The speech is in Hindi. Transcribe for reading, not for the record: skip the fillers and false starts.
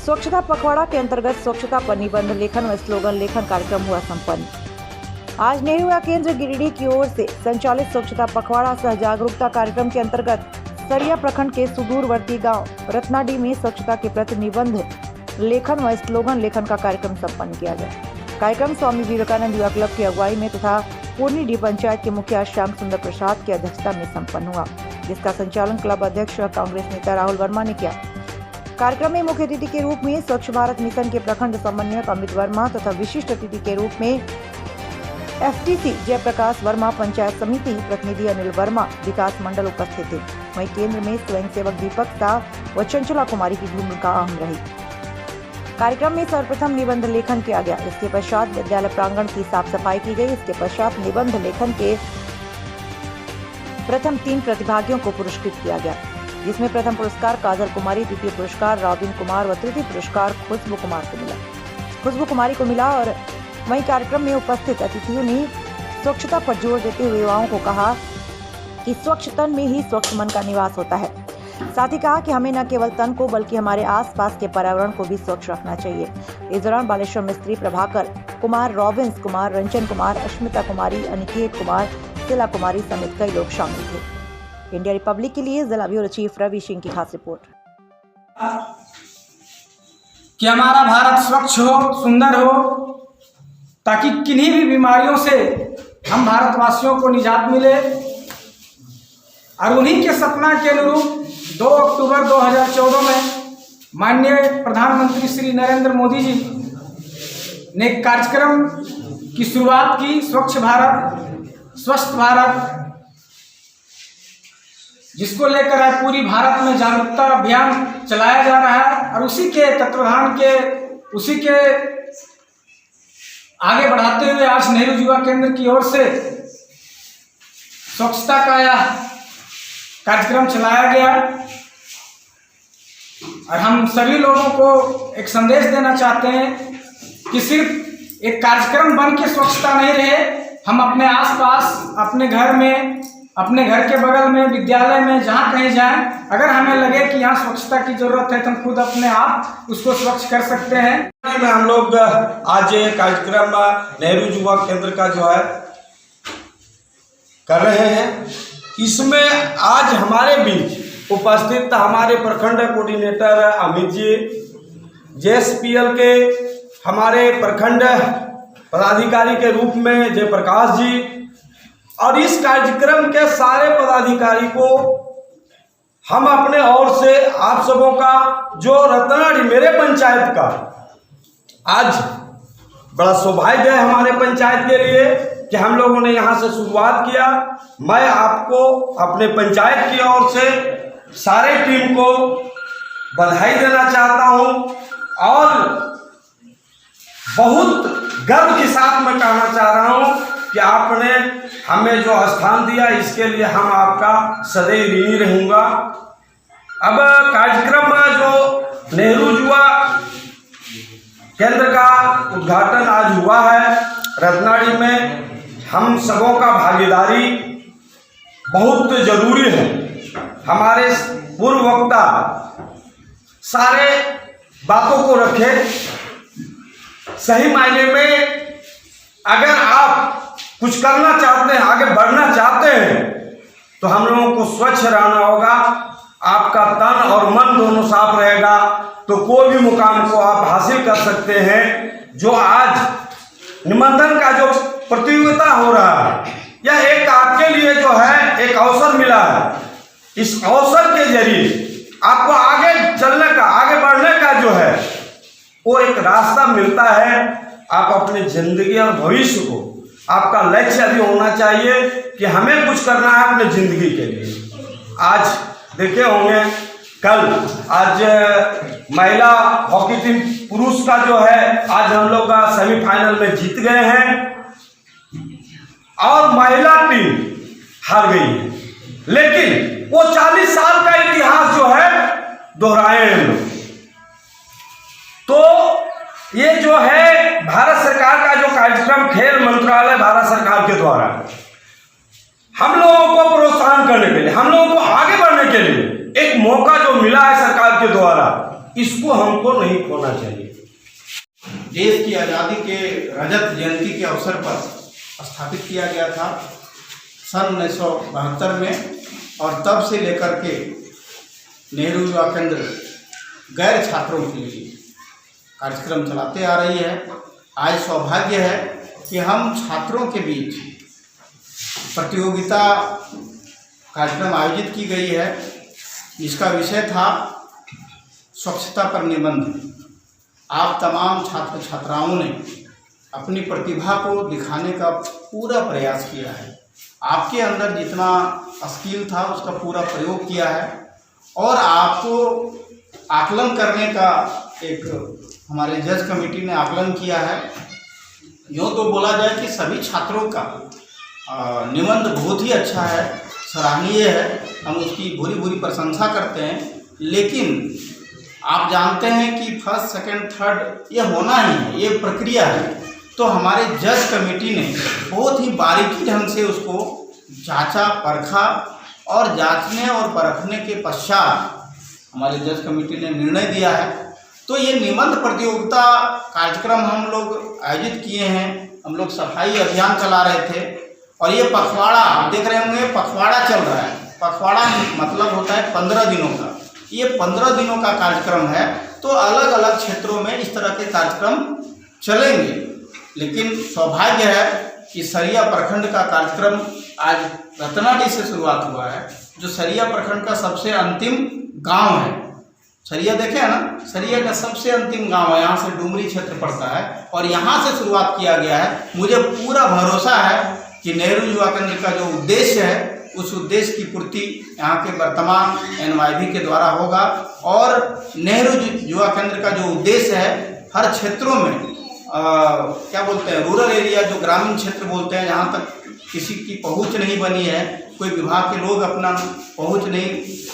स्वच्छता पखवाड़ा के अंतर्गत स्वच्छता पर निबंध लेखन व स्लोगन लेखन कार्यक्रम हुआ संपन्न। आज नेहरू युवा केंद्र गिरिडीह की ओर से संचालित स्वच्छता पखवाड़ा सह जागरूकता कार्यक्रम के अंतर्गत सरिया प्रखंड के सुदूरवर्ती गांव रत्नाडीह में स्वच्छता के प्रति निबंध लेखन व स्लोगन लेखन का कार्यक्रम संपन्न किया गया। कार्यक्रम स्वामी विवेकानंद युवा क्लब की अगुवाई में तथा पूर्णीडीह पंचायत के मुखिया श्याम सुंदर प्रसाद की अध्यक्षता में संपन्न हुआ, जिसका संचालन क्लब अध्यक्ष कांग्रेस नेता राहुल वर्मा ने किया। कार्यक्रम में मुख्य अतिथि के रूप में स्वच्छ भारत मिशन के प्रखंड समन्वयक अमित वर्मा तथा विशिष्ट अतिथि के रूप में एफटीसी जयप्रकाश वर्मा, पंचायत समिति प्रतिनिधि अनिल वर्मा, विकास मंडल उपस्थित थे। वहीं केंद्र में स्वयंसेवक दीपक शाह व चंचला कुमारी की भूमिका अहम रही। कार्यक्रम में सर्वप्रथम निबंध लेखन किया गया। इसके पश्चात विद्यालय प्रांगण की साफ सफाई की गई। इसके पश्चात निबंध लेखन के प्रथम 3 प्रतिभागियों को पुरस्कृत किया गया, जिसमें प्रथम पुरस्कार काजल कुमारी, द्वितीय पुरस्कार रॉबिन कुमार व तृतीय पुरस्कार खुशबू कुमारी को मिला। और वहीं कार्यक्रम में उपस्थित अतिथियों ने स्वच्छता पर जोर देते हुए युवाओं को कहा कि स्वच्छ तन में ही स्वच्छ मन का निवास होता है। साथ ही कहा कि हमें न केवल तन को बल्कि हमारे आसपास के पर्यावरण को भी स्वच्छ रखना चाहिए। इस दौरान बालेश्वर मिस्त्री, प्रभाकर कुमार, रॉबिन्स कुमार, रंजन कुमार, अश्मिता कुमारी, अनिकेत कुमार, शिला कुमारी समेत कई लोग शामिल थे। इंडिया रिपब्लिक के लिए जिला ब्यूरो चीफ रवि सिंह की खास रिपोर्ट। कि हमारा भारत स्वच्छ हो, सुंदर हो, ताकि किन्हीं भी बीमारियों से हम भारतवासियों को निजात मिले। और उन्हीं के सपना के अनुरूप 2 अक्टूबर 2014 में माननीय प्रधानमंत्री श्री नरेंद्र मोदी जी ने एक कार्यक्रम की शुरुआत की, स्वच्छ भारत स्वस्थ भारत, जिसको लेकर आज पूरी भारत में जागरूकता अभियान चलाया जा रहा है। और उसी के तत्वाधान के उसी के आगे बढ़ाते हुए आज नेहरू युवा केंद्र की ओर से स्वच्छता का यह कार्यक्रम चलाया गया। और हम सभी लोगों को एक संदेश देना चाहते हैं कि सिर्फ एक कार्यक्रम बन के स्वच्छता नहीं रहे, हम अपने आसपास, अपने घर में, अपने घर के बगल में, विद्यालय में, जहाँ कहीं जाएं, अगर हमें लगे कि यहाँ स्वच्छता की जरूरत है तो हम खुद अपने आप उसको स्वच्छ कर सकते हैं। में हम लोग आज ये कार्यक्रम नेहरू युवा केंद्र का जो है कर रहे हैं। इसमें आज हमारे बीच उपस्थित हमारे प्रखंड कोऑर्डिनेटर अमित जी, जेएसपीएल के हमारे प्रखंड पदाधिकारी के रूप में जयप्रकाश जी, और इस कार्यक्रम के सारे पदाधिकारी को हम अपने ओर से आप सबों का, जो रत्नाडीह मेरे पंचायत का आज बड़ा सौभाग्य है हमारे पंचायत के लिए कि हम लोगों ने यहाँ से शुरुआत किया। मैं आपको अपने पंचायत की ओर से सारे टीम को बधाई देना चाहता हूँ और बहुत गर्व के साथ मैं कहना चाह रहा हूँ कि आपने हमें जो स्थान दिया इसके लिए हम आपका सदैव ऋणी रहूँगा। अब कार्यक्रम में जो नेहरू युवा केंद्र का उद्घाटन आज हुआ है रत्नाडीह में, हम सबों का भागीदारी बहुत जरूरी है। हमारे पूर्व वक्ता सारे बातों को रखे, सही मायने में अगर आप कुछ करना चाहते हैं, आगे बढ़ना चाहते हैं, तो हम लोगों को स्वच्छ रहना होगा। आपका तन और मन दोनों साफ रहेगा तो कोई भी मुकाम को आप हासिल कर सकते हैं। जो आज निबंधन का जो प्रतियोगिता हो रहा है, यह एक आपके लिए जो है एक अवसर मिला है। इस अवसर के जरिए आपको आगे चलने का, आगे बढ़ने का जो है वो एक रास्ता मिलता है। आप अपनी जिंदगी और भविष्य को, आपका लक्ष्य अभी होना चाहिए कि हमें कुछ करना है अपने जिंदगी के लिए। आज देखे होंगे कल, आज महिला हॉकी टीम पुरुष का जो है आज हम लोग सेमीफाइनल में जीत गए हैं और महिला टीम हार गई है, लेकिन वो 40 साल का इतिहास जो है दोहराए हैं लोग। तो ये जो है भारत सरकार का जो कार्यक्रम, खेल मंत्रालय भारत सरकार के द्वारा हम लोगों को प्रोत्साहन करने के लिए, हम लोगों को आगे बढ़ने के लिए एक मौका जो मिला है सरकार के द्वारा, इसको हमको नहीं खोना चाहिए। देश की आज़ादी के रजत जयंती के अवसर पर स्थापित किया गया था सन 1972 में, और तब से लेकर के नेहरू युवा केंद्र गैर छात्रों के लिए कार्यक्रम चलाते आ रही है। आज सौभाग्य है कि हम छात्रों के बीच प्रतियोगिता कार्यक्रम आयोजित की गई है, जिसका विषय था स्वच्छता पर निबंध। आप तमाम छात्र छात्राओं ने अपनी प्रतिभा को दिखाने का पूरा प्रयास किया है। आपके अंदर जितना स्किल था उसका पूरा प्रयोग किया है, और आपको आकलन करने का एक हमारे जज कमेटी ने आकलन किया है। यूँ तो बोला जाए कि सभी छात्रों का निबंध बहुत ही अच्छा है, सराहनीय है, हम उसकी भूरी भूरी प्रशंसा करते हैं। लेकिन आप जानते हैं कि फर्स्ट सेकंड थर्ड ये होना ही है, ये प्रक्रिया है। तो हमारे जज कमेटी ने बहुत ही बारीकी ढंग से उसको जांचा परखा, और जांचने और परखने के पश्चात हमारे जज कमेटी ने निर्णय दिया है। तो ये निबंध प्रतियोगिता कार्यक्रम हम लोग आयोजित किए हैं। हम लोग सफाई अभियान चला रहे थे, और ये पखवाड़ा आप देख रहे होंगे, पखवाड़ा चल रहा है। पखवाड़ा मतलब होता है 15 दिनों का। ये 15 दिनों का कार्यक्रम है, तो अलग अलग क्षेत्रों में इस तरह के कार्यक्रम चलेंगे। लेकिन सौभाग्य है कि सरिया प्रखंड का कार्यक्रम आज रतनाडी से शुरुआत हुआ है, जो सरिया प्रखंड का सबसे अंतिम गांव है। सरिया देखे है ना, सरिया का सबसे अंतिम गांव है, यहाँ से डुमरी क्षेत्र पड़ता है, और यहाँ से शुरुआत किया गया है। मुझे पूरा भरोसा है कि नेहरू युवा केंद्र का जो उद्देश्य है उस उद्देश्य की पूर्ति यहाँ के वर्तमान NYV के द्वारा होगा, और नेहरू युवा केंद्र का जो उद्देश्य है हर क्षेत्रों में क्या बोलते हैं, रूरल एरिया, जो ग्रामीण क्षेत्र बोलते हैं, जहाँ तक किसी की पहुँच नहीं बनी है, कोई विभाग के लोग अपना पहुँच नहीं